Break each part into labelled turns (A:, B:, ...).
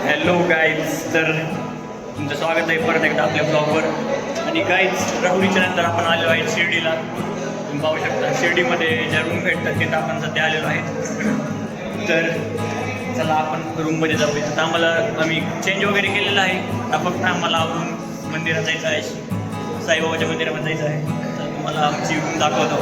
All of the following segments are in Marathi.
A: हॅलो गाईज, तर तुमचं स्वागत आहे परत एकदा आपल्या ब्लॉगवर. आणि गाईज, राहुरीच्या नंतर आपण आलेलो आहे शिर्डीला. तुम्ही पाहू शकता शिर्डीमध्ये ज्या रूम भेटतात तिथं आपण सध्या आलेलो आहे. तर चला आपण रूममध्ये जाऊया. आता आम्ही चेंज वगैरे केलेलं आहे. आता फक्त आम्हाला आवरून मंदिरात जायचं आहे, साईबाबाच्या मंदिरामध्ये जायचं आहे. तर तुम्हाला आमची रूम दाखवतो.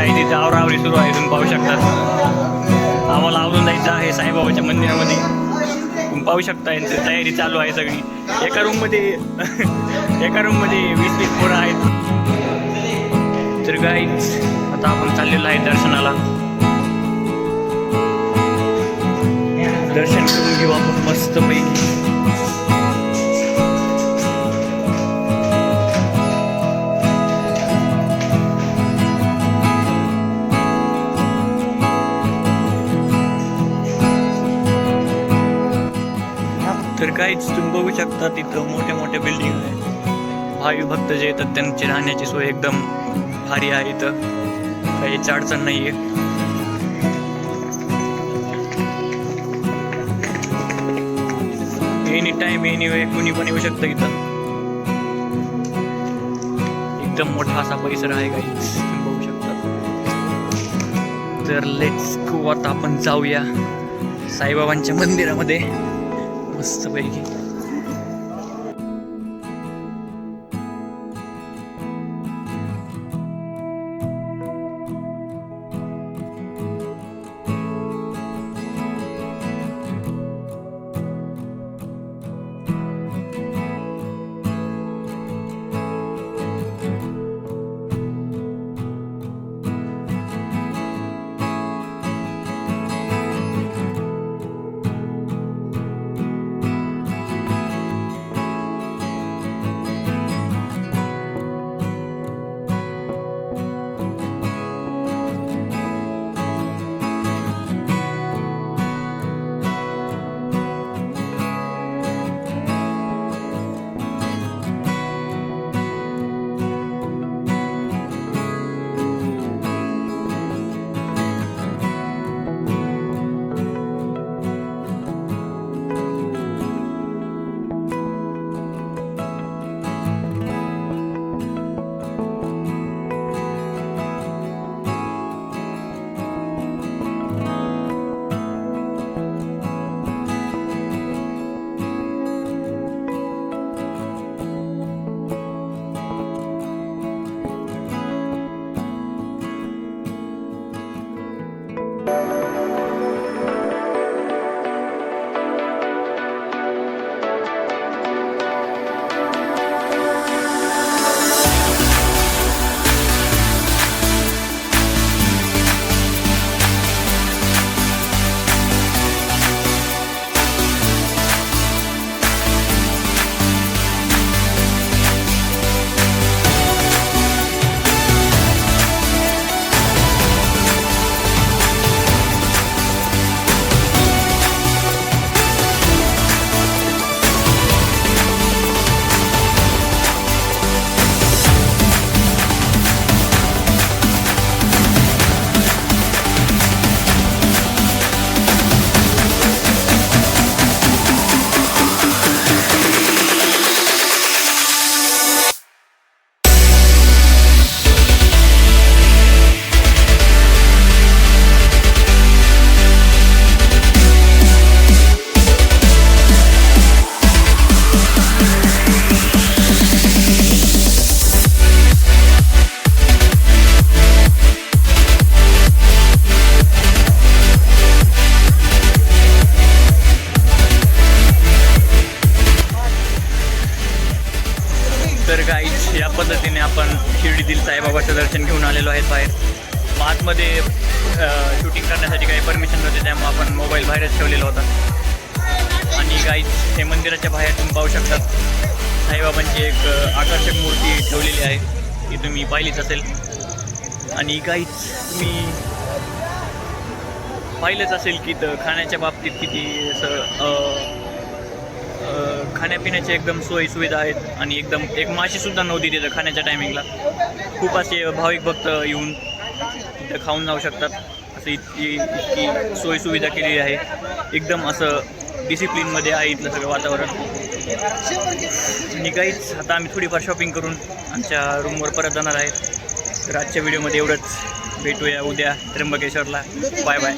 A: तिथे आवरावरी सुरू आहे. तुम्ही पाहू शकता आम्हाला आवरून जायचं आहे साईबाबाच्या मंदिरामध्ये. तुम्ही पाहू शकता यांची तयारी चालू आहे सगळी. एका रूममध्ये 20-20 पोरं आहेत. तर गाईज, आता आपण चाललेलो आहे दर्शनाला. दर्शन करून घेऊ आपण मस्तपैकी. तर काहीच तुम्ही बघू शकता तिथं मोठ्या मोठ्या बिल्डिंग आहे. भावी भक्त जे येतात त्यांची राहण्याची सोय एकदम भारी आहे. इथं काहीच अडचण नाही आहे. एनी टाइम एनी वे कुणी पण येऊ शकतं इथं. एकदम मोठा असा परिसर आहे काहीच तुम्ही बघू शकता. तर लेट्स गो, आता आपण जाऊया साईबाबांच्या मंदिरामध्ये मस्तपैकी. तर गाईज, या पद्धतीने आपण शिर्डीतील साईबाबाचं दर्शन घेऊन आलेलो आहेत बाहेर. आतमध्ये शूटिंग करण्यासाठी काही परमिशन नव्हते, त्यामुळे आपण मोबाईल बाहेरच ठेवलेला होता. आणि गाईज, हे मंदिराच्या बाहेर तुम्ही पाहू शकतात साईबाबांची एक आकर्षक मूर्ती ठेवलेली आहे. ती तुम्ही पाहिलीच असेल. आणि काहीच तुम्ही पाहिलंच असेल की तर खाण्याच्या बाबतीत किती असं खाण्यापिण्याच्या एकदम सोयीसुविधा आहेत. आणि एकदम एक माशीसुद्धा नव्हती तिथं खाण्याच्या टायमिंगला. खूप असे भाविक भक्त येऊन तिथं खाऊन जाऊ शकतात. असं इतकी सोयीसुविधा केलेली आहे. एकदम असं डिसिप्लिनमध्ये आहे इथलं सगळं वातावरण. आणि काहीच आता आम्ही थोडीफार शॉपिंग करून आमच्या रूमवर परत जाणार आहेत. तर आजच्या व्हिडिओमध्ये एवढंच. भेटूया उद्या त्र्यंबकेश्वरला. Bye bye.